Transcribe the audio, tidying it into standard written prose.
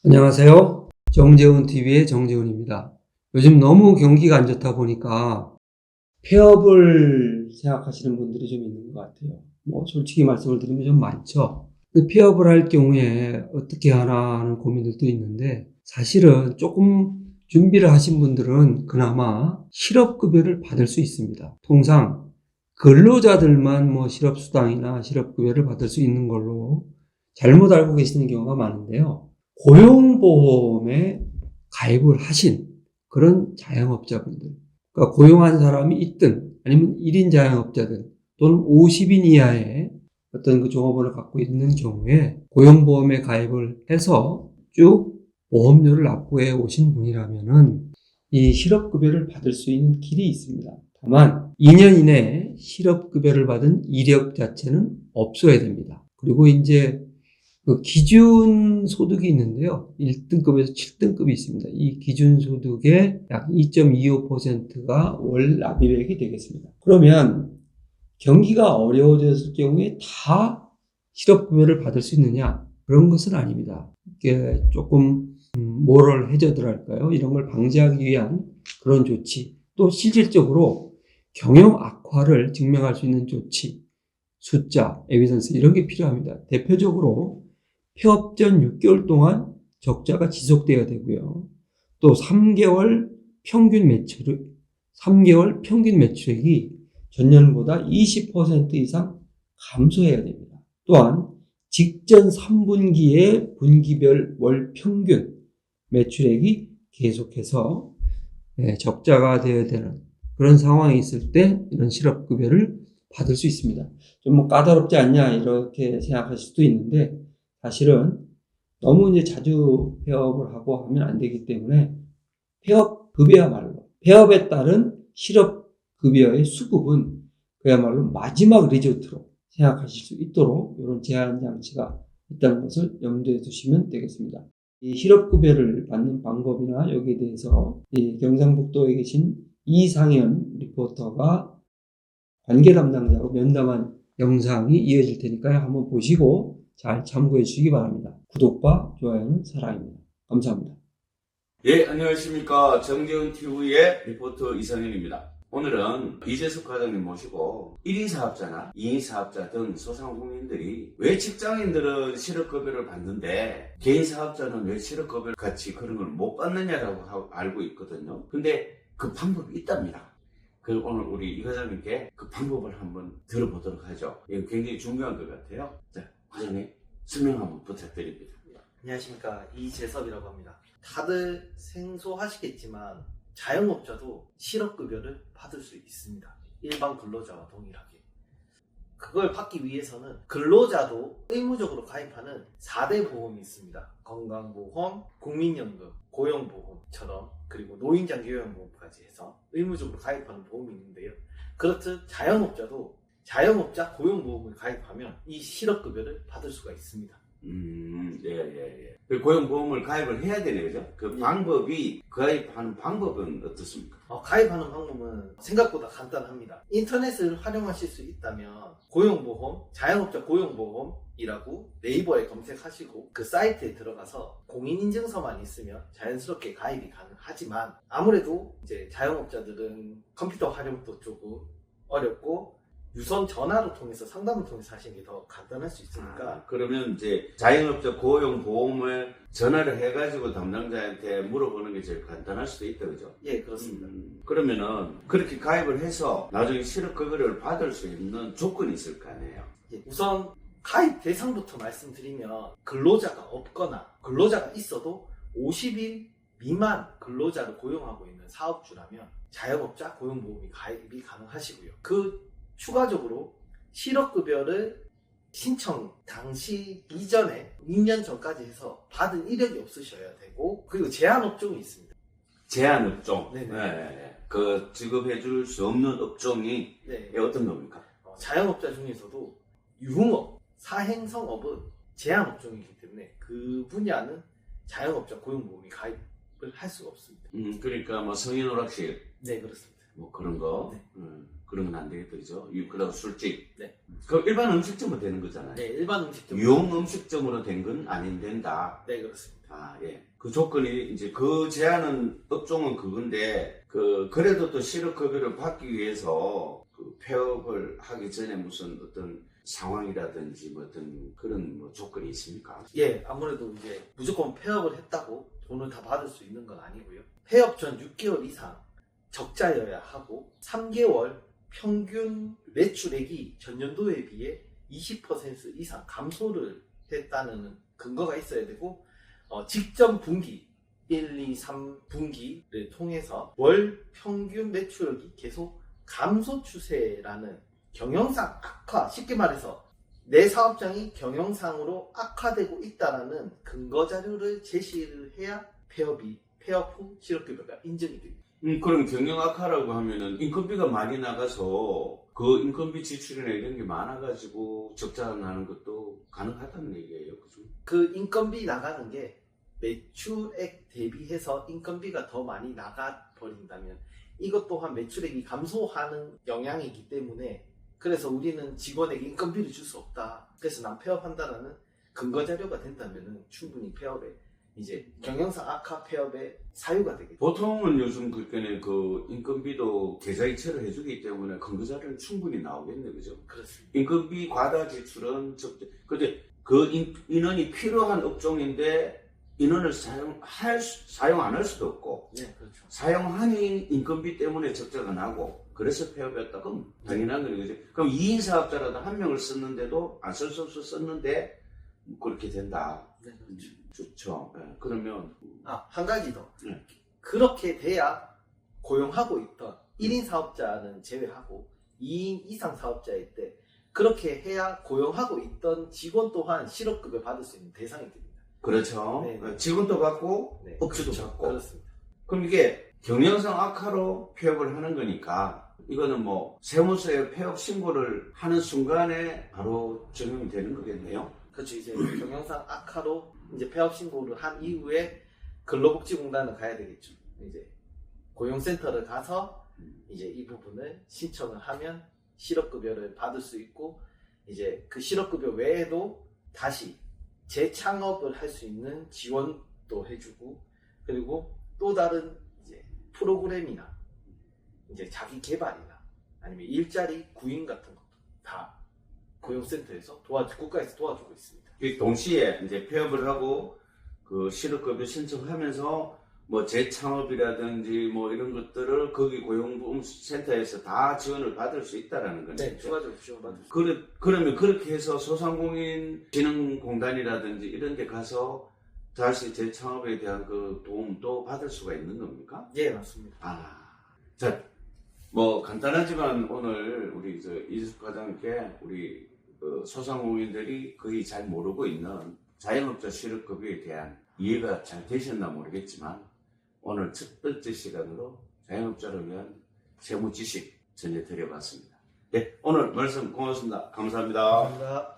안녕하세요. 정재훈TV의 정재훈입니다. 요즘 너무 경기가 안 좋다 보니까 폐업을 생각하시는 분들이 좀 있는 것 같아요. 솔직히 말씀을 드리면 좀 많죠. 근데 폐업을 할 경우에 어떻게 하나 하는 고민들도 있는데, 사실은 조금 준비를 하신 분들은 그나마 실업급여를 받을 수 있습니다. 통상 근로자들만 실업수당이나 실업급여를 받을 수 있는 걸로 잘못 알고 계시는 경우가 많은데요. 고용보험에 가입을 하신 그런 자영업자분들, 그러니까 고용한 사람이 있든 아니면 1인 자영업자들 또는 50인 이하의 어떤 그 종업원을 갖고 있는 경우에 고용보험에 가입을 해서 쭉 보험료를 납부해 오신 분이라면은 이 실업급여를 받을 수 있는 길이 있습니다. 다만 2년 이내에 실업급여를 받은 이력 자체는 없어야 됩니다. 그리고 이제 그 기준 소득이 있는데요. 1등급에서 7등급이 있습니다. 이 기준 소득의 약 2.25%가 월 납입액이 되겠습니다. 그러면 경기가 어려워졌을 경우에 다 실업급여를 받을 수 있느냐? 그런 것은 아닙니다. 이게 조금 모럴 해저드랄까요? 이런 걸 방지하기 위한 그런 조치, 또 실질적으로 경영 악화를 증명할 수 있는 조치, 숫자, 에비던스 이런 게 필요합니다. 대표적으로 폐업 전 6개월 동안 적자가 지속되어야 되고요. 또 3개월 평균 매출액이 전년보다 20% 이상 감소해야 됩니다. 또한 직전 3분기의 분기별 월 평균 매출액이 계속해서 적자가 되어야 되는 그런 상황이 있을 때 이런 실업급여를 받을 수 있습니다. 좀 까다롭지 않냐 이렇게 생각할 수도 있는데, 사실은 너무 이제 자주 폐업을 하고 하면 안 되기 때문에 폐업급여야말로 폐업에 따른 실업급여의 수급은 그야말로 마지막 리조트로 생각하실 수 있도록 이런 제한 장치가 있다는 것을 염두에 두시면 되겠습니다. 이 실업급여를 받는 방법이나 여기에 대해서 이 경상북도에 계신 이상현 리포터가 관계 담당자로 면담한 영상이 이어질 테니까요. 한번 보시고 잘 참고해 주시기 바랍니다. 구독과 좋아요는 사랑입니다. 감사합니다. 예, 안녕하십니까. 정재훈TV의 리포터 이상현입니다. 오늘은 이재숙 과장님 모시고 1인 사업자나 2인 사업자 등 소상공인들이 왜 직장인들은 실업급여를 받는데 개인 사업자는 왜 실업급여 같이 그런 걸 못 받느냐라고 알고 있거든요. 근데 그 방법이 있답니다. 오늘 우리 이 과장님께 그 방법을 한번 들어보도록 하죠. 이거 굉장히 중요한 것 같아요. 자, 과장님 설명 한번 부탁드립니다. 안녕하십니까, 이재섭이라고 합니다. 다들 생소하시겠지만 자영업자도 실업급여를 받을 수 있습니다. 일반 근로자와 동일하게. 그걸 받기 위해서는 근로자도 의무적으로 가입하는 4대 보험이 있습니다. 건강보험, 국민연금, 고용보험처럼, 그리고 노인장기요양보험까지 해서 의무적으로 가입하는 보험이 있는데요. 그렇듯 자영업자도 자영업자 고용보험을 가입하면 이 실업급여를 받을 수가 있습니다. 예. 그 고용보험을 가입을 해야 되네, 그죠? 그 방법이, 가입하는 방법은 어떻습니까? 가입하는 방법은 생각보다 간단합니다. 인터넷을 활용하실 수 있다면 고용보험, 자영업자 고용보험이라고 네이버에 검색하시고 그 사이트에 들어가서 공인인증서만 있으면 자연스럽게 가입이 가능하지만, 아무래도 이제 자영업자들은 컴퓨터 활용도 조금 어렵고 유선 전화를 통해서 상담을 통해서 하시는 게 더 간단할 수 있으니까. 그러면 이제 자영업자 고용보험을 전화를 해가지고 담당자한테 물어보는 게 제일 간단할 수도 있다, 그죠? 예, 그렇습니다. 그러면은 그렇게 가입을 해서 나중에 실업급여를 받을 수 있는 조건이 있을 거 아니에요? 예, 우선 가입 대상부터 말씀드리면, 근로자가 없거나 근로자가 있어도 50일 미만 근로자를 고용하고 있는 사업주라면 자영업자 고용보험이 가입이 가능하시고요. 추가적으로 실업급여를 신청 당시 이전에 2년 전까지 해서 받은 이력이 없으셔야 되고, 그리고 제한업종이 있습니다. 제한업종? 네네. 네. 그 지급해줄 수 없는 업종이 어떤 겁니까? 자영업자 중에서도 유흥업, 사행성업은 제한업종이기 때문에 그 분야는 자영업자 고용보험이 가입을 할 수가 없습니다. 그러니까 뭐 성인오락실? 네, 그렇습니다. 뭐 그런 거? 네. 그러면 안 되겠다, 그죠? 그리고 술집. 네. 그 일반 음식점으로 되는 거잖아요. 네, 일반 음식점. 유흥 음식점으로 된 건 아닌 된다. 네, 그렇습니다. 아, 예. 그 조건이, 이제 그 제한은, 업종은 그건데, 그래도 또 실업급여를 받기 위해서 그 폐업을 하기 전에 무슨 어떤 상황이라든지 뭐 어떤 그런 뭐 조건이 있습니까? 예, 아무래도 이제 무조건 폐업을 했다고 돈을 다 받을 수 있는 건 아니고요. 폐업 전 6개월 이상 적자여야 하고 3개월 평균 매출액이 전년도에 비해 20% 이상 감소를 했다는 근거가 있어야 되고 직전 분기 1, 2, 3분기를 통해서 월 평균 매출액이 계속 감소 추세라는 경영상 악화, 쉽게 말해서 내 사업장이 경영상으로 악화되고 있다는 근거 자료를 제시를 해야 폐업 후 실업급여가 인정이 됩니다. 그럼 경영 악화라고 하면은 인건비가 많이 나가서 그 인건비 지출이나 이런 게 많아가지고 적자가 나는 것도 가능하다는 얘기예요, 그죠? 그 인건비 나가는 게 매출액 대비해서 인건비가 더 많이 나가 버린다면 이것 또한 매출액이 감소하는 영향이기 때문에 그래서 우리는 직원에게 인건비를 줄 수 없다. 그래서 난 폐업한다라는 근거 자료가 된다면 충분히 폐업에 이제 경영상 악화 폐업의 사유가 되겠죠. 보통은 요즘 그때는 그 인건비도 계좌이체를 해주기 때문에 근거자료는 충분히 나오겠네, 그죠? 그렇습니다. 인건비 과다 지출은 적대. 근데 그 인원이 필요한 업종인데 인원을 사용 안 할 수도 없고 네, 그렇죠. 사용하니 인건비 때문에 적자가 나고 그래서 폐업했다. 그럼 당연한 거는 거지. 그럼 2인 사업자라도 한 명을 썼는데도 안 쓸 수 없어 썼는데 그렇게 된다. 네, 그렇죠. 좋죠. 네. 그러면 한 가지 더. 네. 그렇게 돼야 고용하고 있던 1인 사업자는 제외하고 2인 이상 사업자일 때 그렇게 해야 고용하고 있던 직원 또한 실업급여 받을 수 있는 대상이 됩니다. 그렇죠. 네. 직원도 받고 네, 업주도 그렇죠. 받고. 그렇습니다. 그럼 이게 경영상 악화로 폐업을 하는 거니까 이거는 뭐 세무서에 폐업 신고를 하는 순간에 바로 적용이 되는 거겠네요. 그렇죠. 이제 경영상 악화로 이제 폐업 신고를 한 이후에 근로복지공단을 가야 되겠죠. 이제 고용센터를 가서 이제 이 부분을 신청을 하면 실업급여를 받을 수 있고 이제 그 실업급여 외에도 다시 재창업을 할 수 있는 지원도 해주고 그리고 또 다른 이제 프로그램이나 이제 자기 개발이나 아니면 일자리 구인 같은 것도 다 고용센터에서 국가에서 도와주고 있습니다. 동시에 이제 폐업을 하고 그 실업급여 신청하면서 뭐 재창업이라든지 뭐 이런 것들을 거기 고용센터에서 다 지원을 받을 수 있다라는 거죠. 네, 추가적으로 지원받을 수 그러면 그렇게 해서 소상공인진흥공단이라든지 이런 데 가서 다시 재창업에 대한 그 도움도 받을 수가 있는 겁니까? 예, 맞습니다. 자, 뭐 간단하지만 오늘 우리 이재숙 과장님께 우리 소상공인들이 거의 잘 모르고 있는 자영업자 실업급여에 대한 이해가 잘 되셨나 모르겠지만 오늘 첫 번째 시간으로 자영업자를 위한 세무 지식 전해드려봤습니다. 네, 오늘 말씀 고맙습니다. 감사합니다. 감사합니다.